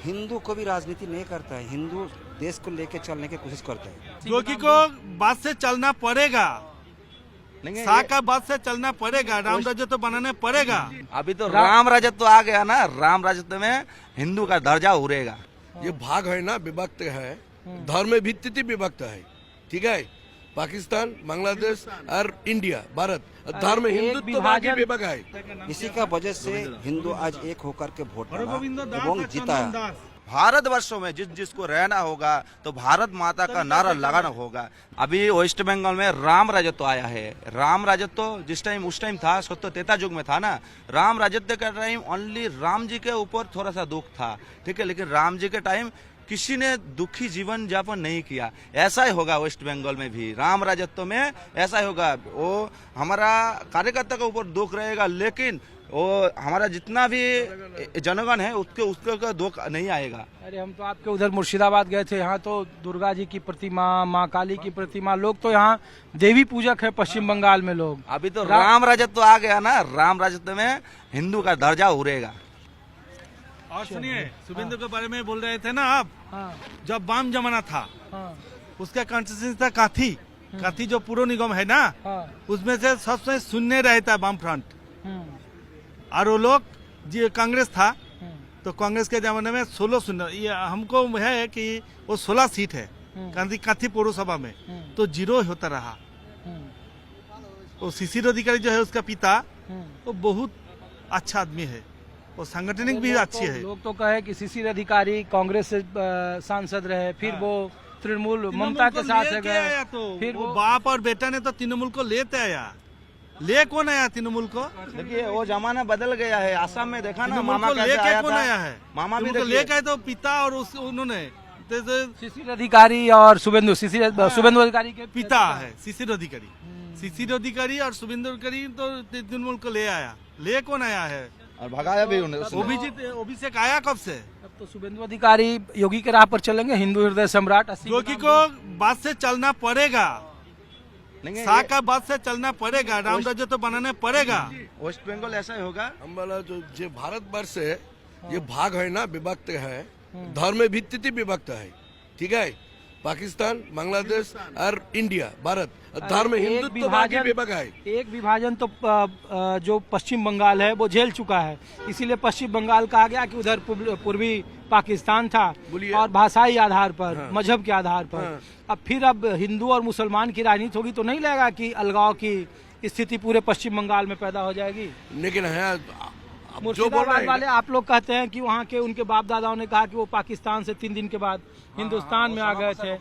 हिंदू को भी राजनीति नहीं करता है, हिंदू देश को लेके चलने की कोशिश करता है। योगी को बात से चलना पड़ेगा, शाह का बात से चलना पड़ेगा, राम राज्य तो बनाने पड़ेगा। अभी तो राम राज्य तो आ गया ना, राम राज्य में हिंदू का दर्जा उड़ेगा। ये भाग है ना, विभक्त है, धर्म भित्ति विभक्त है, ठीक है। पाकिस्तान, बांग्लादेश और इंडिया, भारत धर्म हिंदुत्व भागी विभक्त है। इसी का वजह से हिंदू आज एक होकर के वोट डाला एवं जीता। भारतवर्षों में जिस जिसको रहना होगा तो भारत माता का नारा लगाना होगा। अभी वेस्ट बंगाल में राम राजत्व आया है। राम राजत्व जिस टाइम उस टाइम था, त्रेता युग में था ना, राम राजत्व का टाइम ओनली राम जी के ऊपर थोड़ा सा दुख था, ठीक है, लेकिन राम जी के टाइम किसी ने दुखी जीवन यापन नहीं किया। ऐसा ही होगा वेस्ट बंगाल में भी, राम राजत्व में ऐसा ही होगा। वो हमारा कार्यकर्ता के ऊपर दुख रहेगा, लेकिन वो हमारा जितना भी जनगण है उसके दुख नहीं आएगा। अरे हम तो आपके उधर मुर्शिदाबाद गए थे, यहाँ तो दुर्गा जी की प्रतिमा, माँ काली की प्रतिमा, लोग तो यहाँ देवी पूजक है पश्चिम बंगाल में लोग। अभी तो राम राजत्व आ गया ना, राम राजत्व में हिंदू का दर्जा उड़ेगा। और सुनिए, शुभेंदु के बारे में बोल रहे थे ना आप, जब वाम जमाना था, उसका कॉन्स्टिट्यूंसी था काथी, काथी जो पूर्व निगम है ना, उसमें से सबसे शून्य रहता है वाम फ्रंट। और वो लोग जी कांग्रेस था, तो कांग्रेस के जमाने में 16 शून्य, ये हमको है कि वो 16 सीट है काथी पौरसभा में, तो 0 होता रहा। वो शिशिर अधिकारी जो है उसका पिता, वो बहुत अच्छा आदमी है, वो संगठनिक भी अच्छी है। लोग तो कहे कि शिशिर अधिकारी कांग्रेस से सांसद रहे, फिर वो तृणमूल ममता के साथ गए, तो फिर वो बाप और बेटा ने तो तृणमूल को लेते आया। ले कौन आया तृणमूल को? देखिए वो जमाना बदल गया है। आसाम में देखा ना, मामा कैसे आया कौन आया है? मामा भी ले गए तो पिता और उन्होंने शिशिर अधिकारी और शुभेंदु, शुभेंदु अधिकारी के पिता है शिशिर अधिकारी। शिशिर अधिकारी और शुभेंदु अधिकारी तो तृणमूल को ले आया। ले कौन आया है? और भगाया भी उन्हें। अभिषेक आया कब से? अब तो शुभेंदु अधिकारी योगी के राह पर चलेंगे, हिंदू हृदय सम्राट। योगी को बात से चलना पड़ेगा, शाह का बात से चलना पड़ेगा, राम राज्य तो बनाने पड़ेगा। वेस्ट बंगाल ऐसा ही होगा। हमारा जो भारतवर्ष है, ये भाग है ना, विभक्त है, धर्म भित्ति विभक्त है, ठीक है। पाकिस्तान, बांग्लादेश और इंडिया, भारत धर्म हिंदुत्व भागी विभक्त है। एक विभाजन तो जो पश्चिम बंगाल है वो झेल चुका है, इसीलिए पश्चिम बंगाल कहा गया कि उधर पूर्वी पाकिस्तान था, और भाषाई आधार पर, मजहब के आधार पर। अब हिंदू और मुसलमान की राजनीति होगी तो नहीं लगेगा कि अलगाव की स्थिति पूरे पश्चिम बंगाल में पैदा हो जाएगी। लेकिन है मुर्शिदाबाद वाले आप लोग कहते हैं कि वहाँ के उनके बाप दादाओं ने कहा कि वो पाकिस्तान से 3 दिन के बाद हिंदुस्तान में आ गए थे,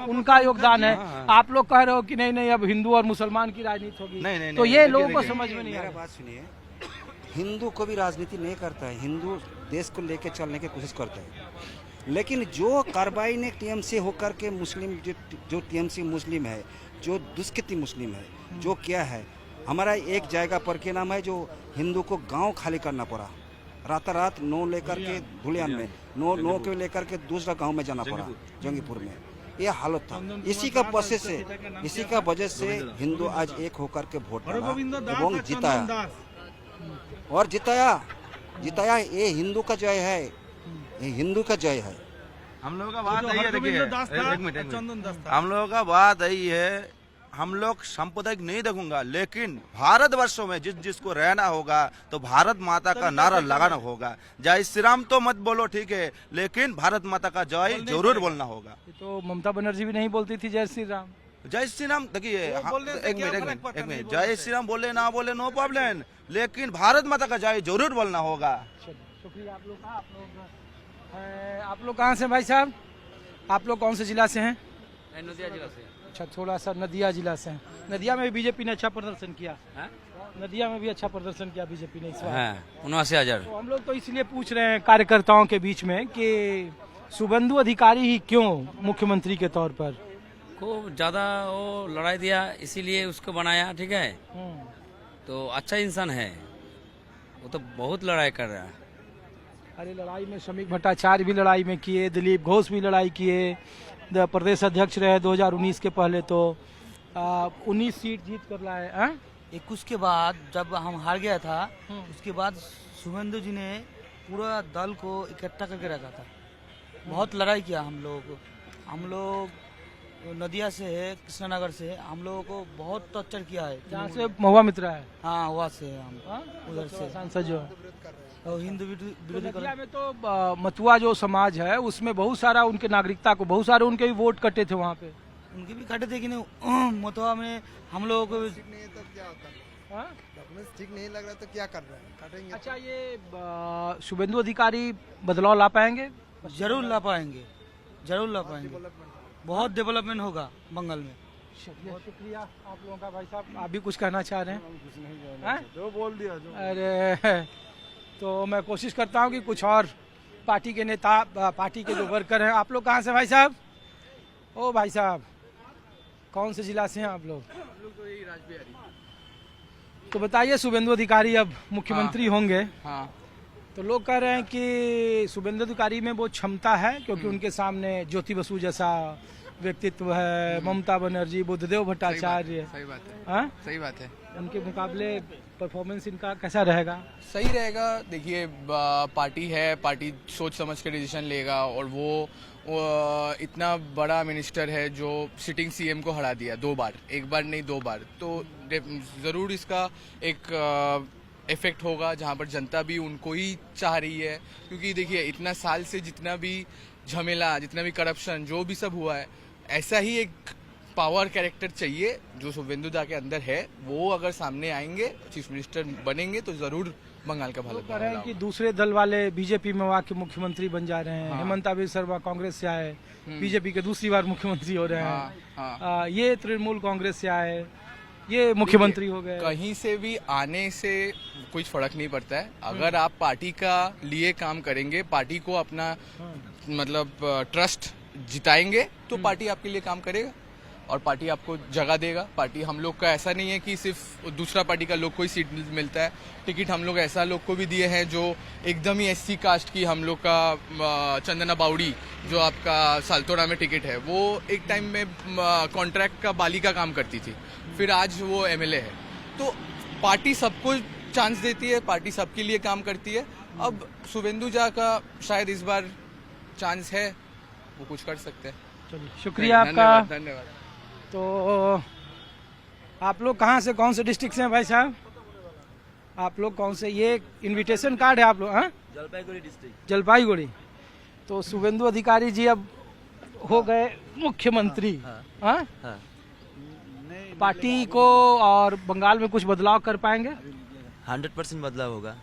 उनका योगदान है। आप लोग कह रहे हो कि नहीं अब हिंदू और मुसलमान की राजनीति होगी, तो ये लोगों को समझ में नहीं आ रहा। बात सुनिए, हिंदू को भी राजनीति नहीं करता है, हिंदू देश को लेके चलने की कोशिश करता है। लेकिन जो कार्बाइन ने टीएमसी होकर के मुस्लिम, जो टीएमसी मुस्लिम है, जो दुष्कृति मुस्लिम है, जो क्या है, हमारा एक जगह पर के नाम है जो हिंदू को गांव खाली करना पड़ा, रात 9 लेकर के धुलियान में 9 के लेकर के दूसरा गांव में जाना पड़ा, जंगीपुर में। ये हालत था। इसी का वजह से हिंदू आज एक होकर के वोट डाला एवं जिताया, और जिताया। ये हिंदू का जय है, ये हिंदू का जय है। हम लोगों का बात यही है, देखिए हम लोगों का बात यही है, हम लोग सांप्रदायिक नहीं देखूंगा, लेकिन भारतवर्षों में जिस जिसको रहना होगा तो भारत माता का नारा लगाना होगा। जय श्री राम तो मत बोलो, ठीक है, लेकिन भारत माता का जय जरूर बोलना होगा। तो ममता बनर्जी भी नहीं बोलती थी जय श्री राम। जय श्री राम, देखिए एक मिनट, जय श्री राम बोले ना बोले नो प्रॉब्लम, लेकिन भारत माता का जय जरूर बोलना होगा। शुक्रिया आप लोग का। आप लोग कहाँ से भाई साहब? आप लोग कौन से जिला से हैं? नदिया जिला से। अच्छा, थोड़ा सा नदिया जिला से हैं। नदिया में भी बीजेपी ने अच्छा प्रदर्शन किया है? नदिया में भी अच्छा प्रदर्शन किया बीजेपी ने इस बार 79,000। तो हम लोग तो इसलिए पूछ रहे हैं कार्यकर्ताओं के बीच में कि शुभेंदु अधिकारी ही क्यों मुख्यमंत्री के तौर पर? को ज्यादा वो लड़ाई दिया, इसीलिए उसको बनाया, ठीक है। तो अच्छा इंसान है, वो तो बहुत लड़ाई कर रहा है। अरे लड़ाई में श्रमिक भट्टाचार्य भी लड़ाई में किए, दिलीप घोष भी लड़ाई किए, प्रदेश अध्यक्ष रहे 2019 के पहले, तो 19 सीट जीत कर लाए। 21 के बाद जब हम हार गया था, उसके बाद शुभेंदु जी ने पूरा दल को इकट्ठा करके रखा था। बहुत लड़ाई किया हम लोग नदिया से है, कृष्णानगर से है, हम लोगों को बहुत टॉर्चर किया है। जहाँ से महुआ मित्रा है, हाँ वहाँ से है हम, हाँ? उधर से सांसद जो और हिंदू विरोधी नदिया में तो मथुआ जो समाज है उसमें बहुत सारा उनके नागरिकता को बहुत सारे उनके भी वोट कटे थे वहाँ पे। उनके भी काटे थे कि नहीं। मथुआ में हम लोगों को नहीं तब क्या होता है? हाँ? डॉक्यूमेंट्स ठीक नहीं लग रहा तो क्या कर रहे हैं, काटेंगे। अच्छा, ये शुभेंदु अधिकारी बदलाव ला पाएंगे? जरूर ला पाएंगे, जरूर ला पाएंगे। बहुत डेवलपमेंट होगा बंगाल में। बहुत शुक्रिया आप लोगों का। भाई साहब आप भी कुछ कहना चाह रहे हैं? कुछ नहीं हैं? जो बोल दिया जो। अरे तो मैं कोशिश करता हूँ कि कुछ और पार्टी के नेता, पार्टी के जो वर्कर हैं। आप लोग कहाँ से भाई साहब? ओ भाई साहब, कौन से जिला से हैं आप लोग? तो बताइए, शुभेंदु अधिकारी अब मुख्यमंत्री होंगे। हाँ। तो लोग कह रहे हैं कि शुभेंदु अधिकारी में वो क्षमता है क्योंकि उनके सामने ज्योति बसु जैसा व्यक्तित्व है, ममता बनर्जी, बुद्धदेव भट्टाचार्य। सही बात है, हाँ? सही बात है। उनके मुकाबले परफॉर्मेंस इनका कैसा रहेगा? सही रहेगा। देखिए पार्टी है, पार्टी सोच समझ के डिसीजन लेगा और वो इतना बड़ा मिनिस्टर है जो सिटिंग सीएम को हरा दिया 2 बार, 1 बार नहीं 2 बार, तो ज़रूर इसका एक इफेक्ट होगा जहाँ पर जनता भी उनको ही चाह रही है। क्योंकि देखिए इतना साल से जितना भी झमेला, जितना भी करप्शन, जो भी सब हुआ है, ऐसा ही एक पावर कैरेक्टर चाहिए जो शुभेंदु दा के अंदर है। वो अगर सामने आएंगे, चीफ मिनिस्टर बनेंगे तो जरूर बंगाल का भला कह रहे हैं कि दूसरे दल वाले बीजेपी में आके मुख्यमंत्री बन जा रहे हैं। हाँ। हेमंत बिस्वा शर्मा कांग्रेस से आए, बीजेपी के दूसरी बार मुख्यमंत्री हो रहे हैं। हाँ। ये तृणमूल कांग्रेस से आए, ये मुख्यमंत्री हो गए। कहीं से भी आने से कुछ फर्क नहीं पड़ता है। अगर आप पार्टी का लिए काम करेंगे, पार्टी को अपना मतलब ट्रस्ट जिताएंगे तो पार्टी आपके लिए काम करेगा और पार्टी आपको जगह देगा। पार्टी हम लोग का ऐसा नहीं है कि सिर्फ दूसरा पार्टी का लोग को ही सीट मिलता है। टिकट हम लोग ऐसा लोग को भी दिए हैं जो एकदम ही एससी कास्ट की, हम लोग का चंदना बावड़ी जो आपका साल्तोरा में टिकट है, वो एक टाइम में कॉन्ट्रैक्ट का बाली का काम करती थी, फिर आज वो एमएलए है। तो पार्टी सबको चांस देती है, पार्टी सबके लिए काम करती है। अब शुभेंदु झा का शायद इस बार चांस है, वो कुछ कर सकते हैं। चलिए, शुक्रिया आपका। धन्यवाद। तो आप लोग कहाँ से, कौन से डिस्ट्रिक्ट से हैं भाई साहब? आप लोग कौन से? ये इनविटेशन कार्ड है आप लोग? हाँ, जलपाईगुड़ी डिस्ट्रिक्ट। जलपाईगुड़ी। तो शुभेंदु अधिकारी जी अब हो गए मुख्यमंत्री। हाँ? पार्टी को और बंगाल में कुछ बदलाव कर पाएंगे? 100% बदलाव होगा।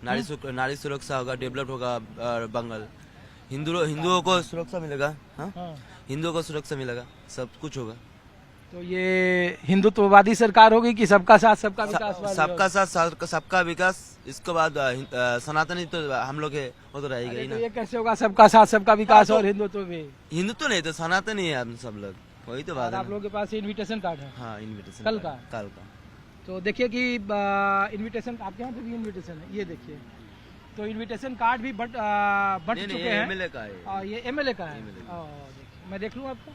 नारी सुरक्षा होगा, डेवलप होगा बंगाल। हिंदुओं को सुरक्षा मिलेगा। हाँ? हिंदुओं को सुरक्षा मिलेगा, सब कुछ होगा। तो ये हिंदुत्ववादी सरकार होगी कि सबका साथ सबका विकास? सबका साथ सबका विकास। इसके बाद सनातनी तो हम लोग है, वो तो रहेगा ही ना। तो ये कैसे होगा सबका साथ सबका विकास और हिंदुत्व भी? हिंदुत्व नहीं तो सनातनी है हम सब लोग, वही तो बात है। आप लोगों के पास इनविटेशन कार्ड है? हाँ, इनविटेशन कल का। तो देखिए कि इनविटेशन, आपके यहाँ पे भी इनविटेशन है, ये देखिए। तो इनविटेशन कार्ड भी बट चुके हैं। एमएलए का है। ये एमएलए का है। देखिए, मैं देख लूँ आपका।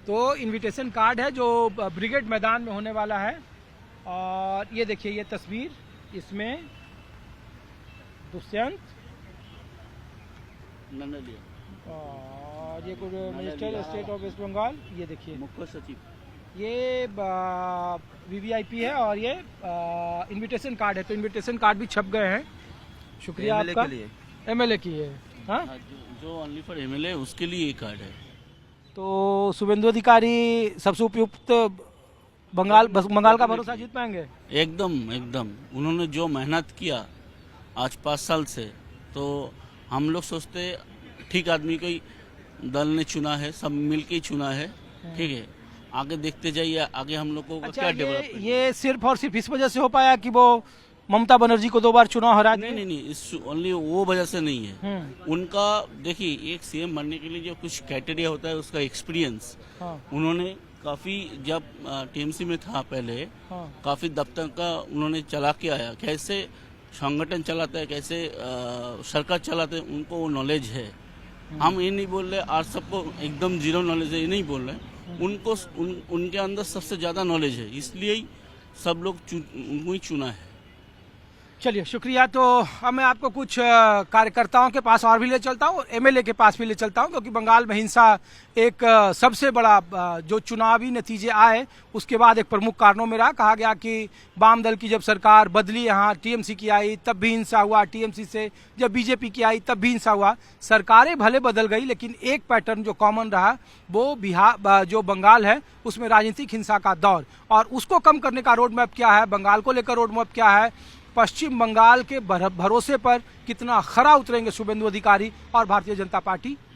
तो इनविटेशन कार्ड है जो ब्रिगेड मैदान में होने वाला है। और ये देखिए, ये तस्वीर, इसमें दुष्यंत और ये कुछ minister state of West Bengal, ये देखिए मुख्य सचिव, ये वीवीआईपी है और ये इनविटेशन कार्ड है। तो इनविटेशन कार्ड भी छप गए हैं। शुक्रिया आपका। एमएलए की है। हाँ? जो ओनली फॉर एमएलए उसके लिए ये कार्ड है। तो शुभेंदु अधिकारी सबसे उपयुक्त बंगाल का भरोसा जीत पाएंगे? एकदम उन्होंने जो मेहनत किया आज 5 साल से, तो हम लोग सोचते ठीक आदमी को ही दल ने चुना है, सब मिलके ही चुना है। ठीक है, आगे देखते जाइए, आगे हम लोग को अच्छा, क्या डेवलप। ये सिर्फ और सिर्फ इस वजह से हो पाया कि वो ममता बनर्जी को 2 बार चुनाव हरा दिए? नहीं, इस ओनली वो वजह से नहीं है। उनका देखिए, एक सीएम बनने के लिए जो कुछ क्राइटेरिया होता है, उसका एक्सपीरियंस। उन्होंने काफी, जब टीएमसी में था पहले, काफी दफ्तर का उन्होंने चला के आया, कैसे संगठन चलाता है, कैसे सरकार चलाते हैं, उनको वो नॉलेज है। हम ये नहीं बोल रहे आज सबको एकदम जीरो नॉलेज है, ये नहीं बोल रहे। उनको उनके अंदर सबसे ज्यादा नॉलेज है, इसलिए सब लोग उनको ही चुना है। चलिए शुक्रिया। तो अब मैं आपको कुछ कार्यकर्ताओं के पास और भी ले चलता हूँ, एमएलए के पास भी ले चलता हूँ, क्योंकि बंगाल में हिंसा एक सबसे बड़ा जो चुनावी नतीजे आए उसके बाद एक प्रमुख कारणों में रहा। कहा गया कि वाम दल की जब सरकार बदली, यहाँ टीएमसी की आई तब भी हिंसा हुआ, टीएमसी से जब बीजेपी की आई तब भी हिंसा हुआ। सरकारें भले बदल गई लेकिन एक पैटर्न जो कॉमन रहा वो बिहार जो बंगाल है उसमें राजनीतिक हिंसा का दौर, और उसको कम करने का रोड मैप क्या है, बंगाल को लेकर रोड मैप क्या है, पश्चिम बंगाल के भरोसे पर कितना खरा उतरेंगे शुभेंदु अधिकारी और भारतीय जनता पार्टी,